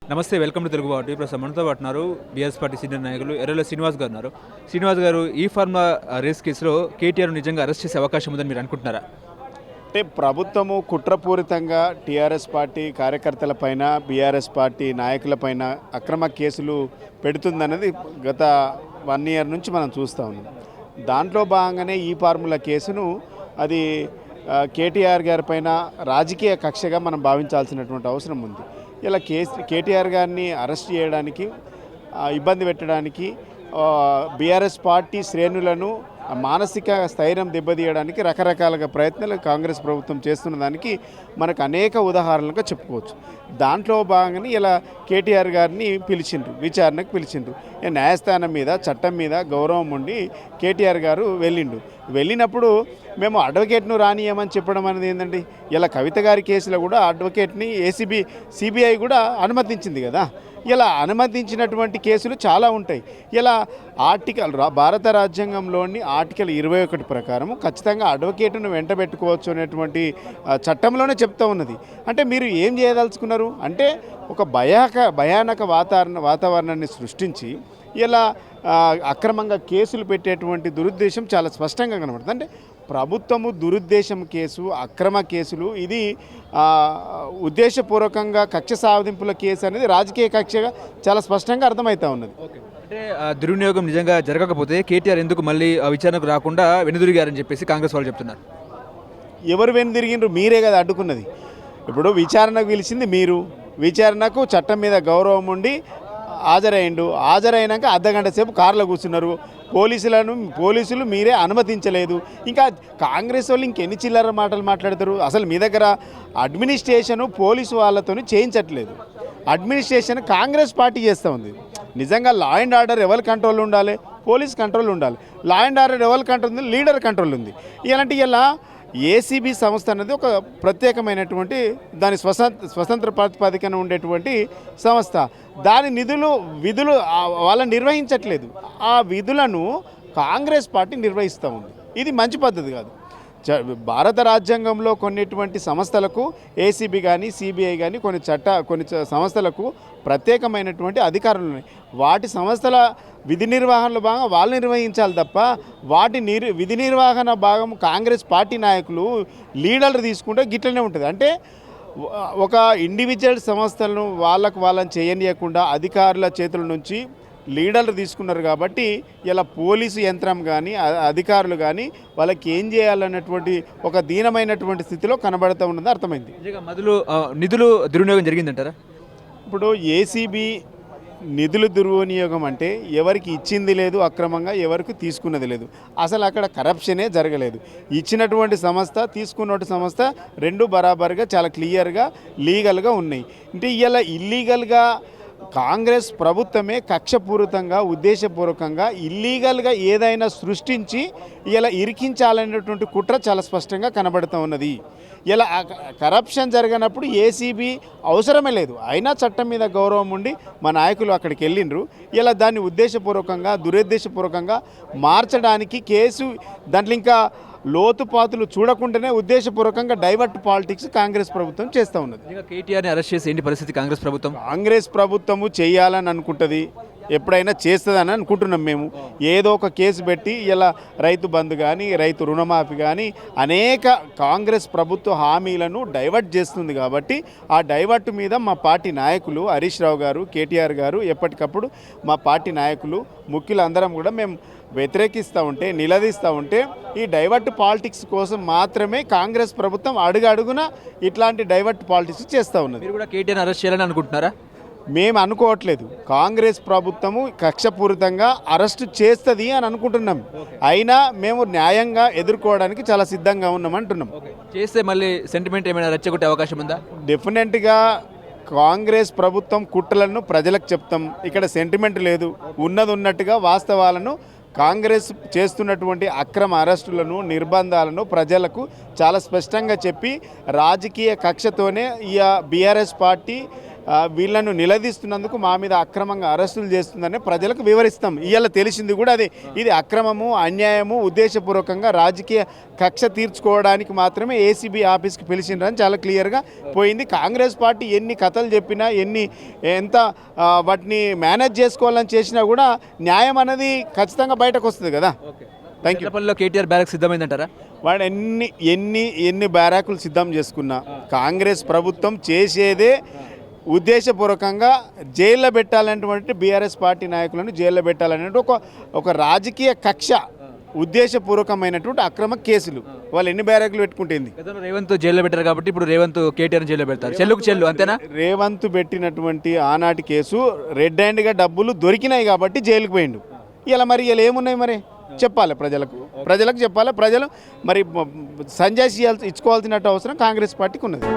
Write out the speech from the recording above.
నమస్తే, welcome to Telugu వాటి. ఇప్పుడు మనతో పాటు ఉన్నారు బీఆర్ఎస్ పార్టీ సీనియర్ నాయకులు ఎర్రల శ్రీనివాస్ గారు ఉన్నారు. శ్రీనివాస్ గారు, ఈ ఫార్మా రేస్ కేసులో కేటీఆర్ నిజంగా అరెస్ట్ చేసే అవకాశం ఉందని మీరు అనుకుంటున్నారా? అంటే ప్రభుత్వము కుట్రపూరితంగా టీఆర్ఎస్ పార్టీ కార్యకర్తలపైన, బీఆర్ఎస్ పార్టీ నాయకులపైన అక్రమ కేసులు పెడుతుందన్నది గత 1 ఇయర్ నుంచి మనం చూస్తూ ఉన్నాం. దాంట్లో భాగంగానే ఈ ఫార్ములా కేసును అది కేటీఆర్ గారి పైన రాజకీయ కక్షగా మనం భావించాల్సినటువంటి అవసరం ఉంది. ఇలా కేటీఆర్ గారిని అరెస్ట్ చేయడానికి, ఇబ్బంది పెట్టడానికి, బీఆర్ఎస్ పార్టీ శ్రేణులను మానసిక స్థైర్యం దెబ్బతీయడానికి రకరకాలుగా ప్రయత్నాలు కాంగ్రెస్ ప్రభుత్వం చేస్తున్న దానికి మనకు అనేక ఉదాహరణలుగా చెప్పుకోవచ్చు. దాంట్లో భాగంగానే ఇలా కేటీఆర్ గారిని విచారణకు పిలిచిండ్రు. న్యాయస్థానం మీద, చట్టం మీద గౌరవం ఉండి కేటీఆర్ గారు వెళ్ళినప్పుడు మేము అడ్వకేట్ను రానియమని చెప్పడం అనేది ఏంటండి? ఇలా కవిత గారి కేసులో కూడా అడ్వకేట్ని సిబిఐ కూడా అనుమతించింది కదా. ఇలా అనుమతించినటువంటి కేసులు చాలా ఉంటాయి. ఇలా భారత రాజ్యాంగంలోని ఆర్టికల్ 21 ప్రకారం ఖచ్చితంగా అడ్వకేట్ను వెంటబెట్టుకోవచ్చు అనేటువంటి చట్టంలోనే చెప్తా ఉన్నది. అంటే మీరు ఏం చేయదలుచుకున్నారు అంటే ఒక భయానక వాతావరణాన్ని సృష్టించి ఇలా అక్రమంగా కేసులు పెట్టేటువంటి దురుద్దేశం చాలా స్పష్టంగా కనబడుతుంది. అంటే ప్రభుత్వము దురుద్దేశం కేసు, అక్రమ కేసులు, ఇది ఉద్దేశపూర్వకంగా కక్ష సాధింపుల కేసు అనేది రాజకీయ కక్షగా చాలా స్పష్టంగా అర్థమవుతా ఉన్నది. అంటే దుర్వినియోగం నిజంగా జరగకపోతే కేటీఆర్ ఎందుకు మళ్ళీ విచారణకు రాకుండా వెనుదిరిగారని చెప్పేసి కాంగ్రెస్ వాళ్ళు చెప్తున్నారు. ఎవరు వెనుదిరిగిండ్రు? మీరే కదా అడ్డుకున్నది. ఇప్పుడు విచారణకు పిలిచింది మీరు. విచారణకు చట్టం మీద గౌరవం ఉండి హాజరైనాక అర్ధగంట సేపు కారులో కూర్చున్నారు. పోలీసులు మీరే అనుమతించలేదు. ఇంకా కాంగ్రెస్ వాళ్ళు ఇంకెన్ని చిల్లర మాటలు మాట్లాడతారు? అసలు మీ దగ్గర అడ్మినిస్ట్రేషను పోలీసు వాళ్ళతో చేయించట్లేదు. అడ్మినిస్ట్రేషన్ కాంగ్రెస్ పార్టీ చేస్తూ ఉంది. నిజంగా లా అండ్ ఆర్డర్ ఎవరి కంట్రోల్ ఉండాలి? పోలీస్ కంట్రోల్ ఉండాలి. లా అండ్ ఆర్డర్ ఎవరి కంట్రోల్ ఉంది? లీడర్ కంట్రోల్ ఉంది. ఇలాంటి ఇలా ఏసీబీ సంస్థ అనేది ఒక ప్రత్యేకమైనటువంటి దాని స్వతంత్ర ప్రాతిపదికన ఉండేటువంటి సంస్థ. దాని విధులు వాళ్ళని నిర్వహించట్లేదు. ఆ విధులను కాంగ్రెస్ పార్టీ నిర్వహిస్తూ ఉంది. ఇది మంచి పద్ధతి కాదు. భారత రాజ్యాంగంలో కొన్నిటువంటి సంస్థలకు, ఏసీబీ కానీ, సిబిఐ కానీ, కొన్ని సంస్థలకు ప్రత్యేకమైనటువంటి అధికారులు ఉన్నాయి. వాటి సంస్థల విధి నిర్వహణలో భాగంగా వాళ్ళు నిర్వహించాలి తప్ప వాటి విధి నిర్వహణ భాగం కాంగ్రెస్ పార్టీ నాయకులు, లీడర్లు తీసుకుంటే గిట్లనే ఉంటుంది. అంటే ఒక ఇండివిజువల్ సంస్థలను వాళ్ళని చేయనీయకుండా అధికారుల చేతుల నుంచి లీడర్లు తీసుకున్నారు. కాబట్టి ఇలా పోలీసు యంత్రం కానీ, అధికారులు కానీ వాళ్ళకి ఏం చేయాలన్నటువంటి ఒక దీనమైనటువంటి స్థితిలో కనబడుతూ ఉన్నది అర్థమైంది. నిధులు దుర్వినియోగం జరిగిందంటారా? ఇప్పుడు ఏసీబీ నిధులు దుర్వినియోగం అంటే ఎవరికి ఇచ్చింది లేదు అక్రమంగా, ఎవరికి తీసుకున్నది లేదు. అసలు అక్కడ కరప్షనే జరగలేదు. ఇచ్చినటువంటి సంస్థ, తీసుకున్నటువంటి సంస్థ రెండు బరాబర్గా చాలా క్లియర్గా లీగల్గా ఉన్నాయి. అంటే ఇలా ఇల్లీగల్గా కాంగ్రెస్ ప్రభుత్వమే కక్షపూరితంగా, ఉద్దేశపూర్వకంగా ఇల్లీగల్గా ఏదైనా సృష్టించి ఇలా ఇరికించాలనేటువంటి కుట్ర చాలా స్పష్టంగా కనబడుతూ ఉన్నది. ఇలా కరప్షన్ జరిగినప్పుడు ఏసీబీ అవసరమే లేదు. అయినా చట్టం మీద గౌరవం ఉండి మా నాయకులు అక్కడికి వెళ్ళిండ్రు. ఇలా దాన్ని ఉద్దేశపూర్వకంగా, దురుద్దేశపూర్వకంగా మార్చడానికి కేసు దాంట్లో ఇంకా లోతుపాతులు చూడకుండానే ఉద్దేశపూర్వకంగా డైవర్ట్ పాలిటిక్స్ కాంగ్రెస్ ప్రభుత్వం చేస్తూ ఉన్నది. కేటీఆర్ని అరెస్ట్ చేసి ఏంటి పరిస్థితి? కాంగ్రెస్ ప్రభుత్వము చేయాలని అనుకుంటుంది, ఎప్పుడైనా చేస్తుందని అనుకుంటున్నాం మేము. ఏదో ఒక కేసు పెట్టి ఇలా రైతు బంధు కానీ, రైతు రుణమాఫీ కానీ అనేక కాంగ్రెస్ ప్రభుత్వ హామీలను డైవర్ట్ చేస్తుంది. కాబట్టి ఆ డైవర్ట్ మీద మా పార్టీ నాయకులు హరీష్ రావు గారు, కేటీఆర్ గారు ఎప్పటికప్పుడు మా పార్టీ నాయకులు, ముఖ్యులు అందరం కూడా మేము వ్యతిరేకిస్తూ ఉంటే, నిలదీస్తూ ఉంటే ఈ డైవర్ట్ పాలిటిక్స్ కోసం మాత్రమే కాంగ్రెస్ ప్రభుత్వం అడుగున ఇట్లాంటి డైవర్ట్ పాలిటిక్స్ చేస్తూ ఉన్నది. మీరు కూడా కేటీఆర్ అరెస్ట్ చేయాలని అనుకుంటున్నారా? మేము అనుకోవట్లేదు. కాంగ్రెస్ ప్రభుత్వము కక్షపూరితంగా అరెస్టు చేస్తుంది అని అనుకుంటున్నాం. అయినా మేము న్యాయంగా ఎదుర్కోవడానికి చాలా సిద్ధంగా ఉన్నామంటున్నాం. చేస్తే మళ్ళీ సెంటిమెంట్ ఏమైనా రెచ్చగొట్టే అవకాశం ఉందా? డెఫినెట్గా కాంగ్రెస్ ప్రభుత్వం కుట్రలను ప్రజలకు చెప్తాం. ఇక్కడ సెంటిమెంట్ లేదు. ఉన్నట్టుగా వాస్తవాలను, కాంగ్రెస్ చేస్తున్నటువంటి అక్రమ అరెస్టులను, నిర్బంధాలను ప్రజలకు చాలా స్పష్టంగా చెప్పి రాజకీయ కక్షతోనే ఈ బీఆర్ఎస్ పార్టీ వీళ్ళను నిలదీస్తున్నందుకు మా మీద అక్రమంగా అరెస్టులు చేస్తుందని ప్రజలకు వివరిస్తాం. ఇవాళ తెలిసింది కూడా అదే, ఇది అక్రమము, అన్యాయము, ఉద్దేశపూర్వకంగా రాజకీయ కక్ష తీర్చుకోవడానికి మాత్రమే ఏసీబీ ఆఫీస్కి పిలిచిండ్రని చాలా క్లియర్గా పోయింది. కాంగ్రెస్ పార్టీ ఎన్ని కథలు చెప్పినా ఎంత వాటిని మేనేజ్ చేసుకోవాలని చేసినా కూడా న్యాయం అనేది ఖచ్చితంగా బయటకు వస్తుంది కదా. Thank you. చెర్లపల్లిలో కేటీఆర్ బ్యారక్ సిద్ధమైందంటారా? వాడు ఎన్ని బ్యారాకులు సిద్ధం చేసుకున్నా కాంగ్రెస్ ప్రభుత్వం చేసేదే ఉద్దేశపూర్వకంగా జైల్లో పెట్టాలనేటువంటి బీఆర్ఎస్ పార్టీ నాయకులను జైల్లో పెట్టాలనేటువంటి ఒక రాజకీయ కక్ష, ఉద్దేశపూర్వకమైనటువంటి అక్రమ కేసులు. వాళ్ళు ఎన్ని బ్యారాకులు పెట్టుకుంటుంది. గతంలో రేవంత్ జైల్లో పెట్టారు కాబట్టి ఇప్పుడు రేవంత్ కేటీఆర్ జైల్లో పెడతారు. చెల్లుకు చెల్లు అంతేనా? రేవంత్ పెట్టినటువంటి ఆనాటి కేసు రెడ్ హ్యాండ్గా డబ్బులు దొరికినాయి కాబట్టి జైలుకు పోయిండు. ఇలా మరి ఇలా ఏమున్నాయి మరి చెప్పాలి ప్రజలకు చెప్పాలి. ప్రజలు మరి సంజయ్ ఇచ్చుకోవాల్సినట్టు అవసరం కాంగ్రెస్ పార్టీకి ఉన్నది.